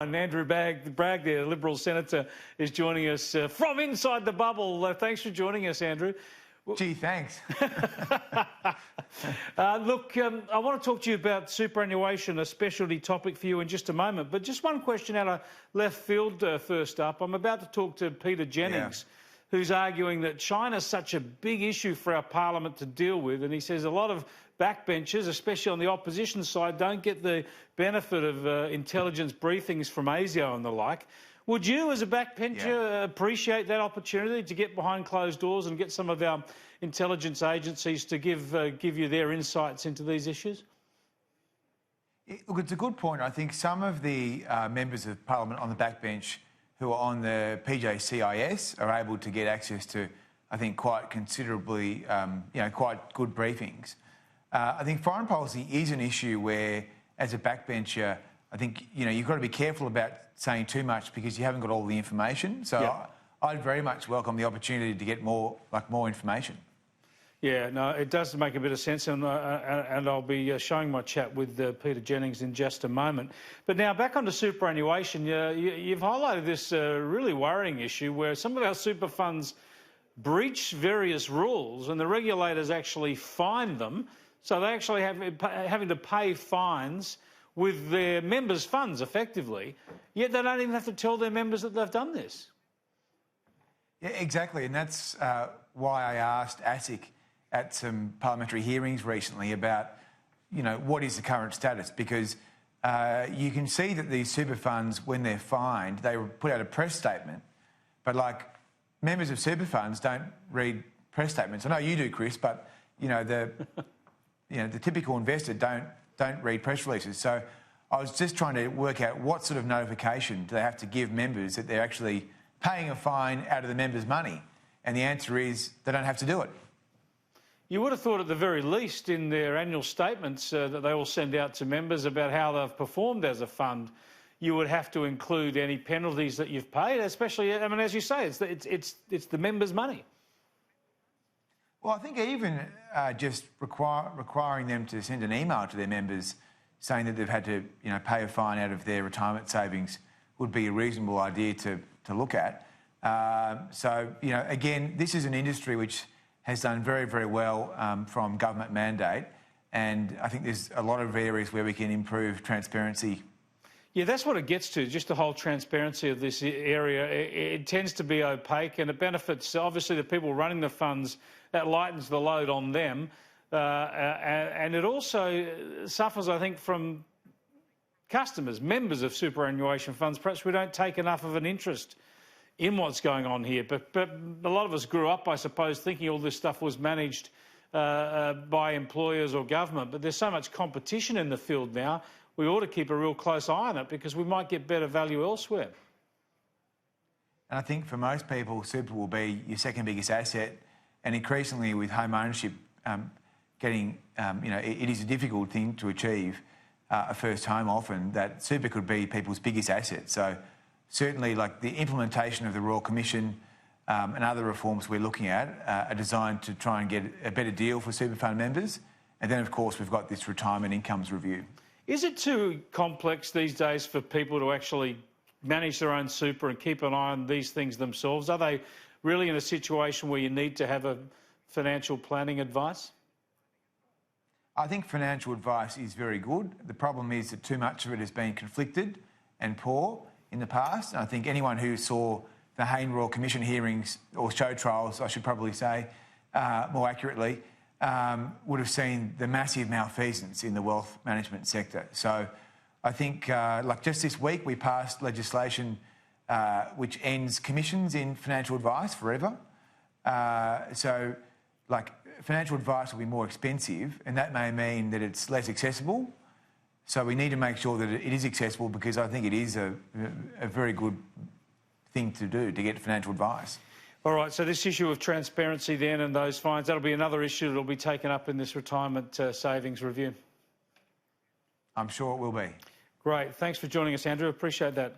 And Andrew Bragg, the Liberal Senator, is joining us from inside the bubble. Thanks for joining us, Andrew. Gee, thanks. Look, I want to talk to you about superannuation, a specialty topic for you in just a moment. But just one question out of left field first up. I'm about to talk to Peter Jennings, who's arguing that China's such a big issue for our parliament to deal with. And he says a lot of backbenchers, especially on the opposition side, don't get the benefit of intelligence briefings from ASIO and the like. Would you, as a backbencher, appreciate that opportunity to get behind closed doors and get some of our intelligence agencies to give you their insights into these issues? Look, it's a good point. I think some of the members of Parliament on the backbench who are on the PJCIS are able to get access to, I think, quite considerably, quite good briefings. I think foreign policy is an issue where, as a backbencher, I think, you've got to be careful about saying too much because you haven't got all the information. So I'd very much welcome the opportunity to get more information. Yeah, no, it does make a bit of sense, and I'll be showing my chat with Peter Jennings in just a moment. But now, back onto superannuation, you've highlighted this really worrying issue where some of our super funds breach various rules and the regulators actually fine them. So they actually having to pay fines with their members' funds, effectively, yet they don't even have to tell their members that they've done this. Yeah, exactly, and that's why I asked ASIC at some parliamentary hearings recently about, what is the current status, because you can see that these super funds, when they're fined, they put out a press statement, but members of super funds don't read press statements. I know you do, Chris, but the typical investor don't read press releases. So I was just trying to work out what sort of notification do they have to give members that they're actually paying a fine out of the members' money, and the answer is they don't have to do it. You would have thought at the very least in their annual statements that they all send out to members about how they've performed as a fund, you would have to include any penalties that you've paid, especially, as you say, it's the members' money. Well, I think even just requiring them to send an email to their members saying that they've had to, pay a fine out of their retirement savings would be a reasonable idea to look at. Again, this is an industry which has done very, very well from government mandate, and I think there's a lot of areas where we can improve transparency. Yeah, that's what it gets to, just the whole transparency of this area. It tends to be opaque and it benefits, obviously, the people running the funds. That lightens the load on them. And it also suffers, I think, from customers, members of superannuation funds. Perhaps we don't take enough of an interest in what's going on here. But a lot of us grew up, I suppose, thinking all this stuff was managed by employers or government. But there's so much competition in the field now, we ought to keep a real close eye on it because we might get better value elsewhere. And I think for most people, super will be your second biggest asset. And increasingly with home ownership it is a difficult thing to achieve a first home often, that super could be people's biggest asset. So certainly the implementation of the Royal Commission and other reforms we're looking at are designed to try and get a better deal for super fund members. And then, of course, we've got this retirement incomes review. Is it too complex these days for people to actually manage their own super and keep an eye on these things themselves? Are they really in a situation where you need to have a financial planning advice? I think financial advice is very good. The problem is that too much of it has been conflicted and poor in the past. And I think anyone who saw the Hayne Royal Commission hearings, or show trials, I should probably say, more accurately, would have seen the massive malfeasance in the wealth management sector. So I think, just this week, we passed legislation which ends commissions in financial advice forever. Financial advice will be more expensive, and that may mean that it's less accessible. So we need to make sure that it is accessible, because I think it is a very good thing to do, to get financial advice. All right, so this issue of transparency then and those fines, that'll be another issue that will be taken up in this retirement savings review. I'm sure it will be. Great. Thanks for joining us, Andrew. Appreciate that.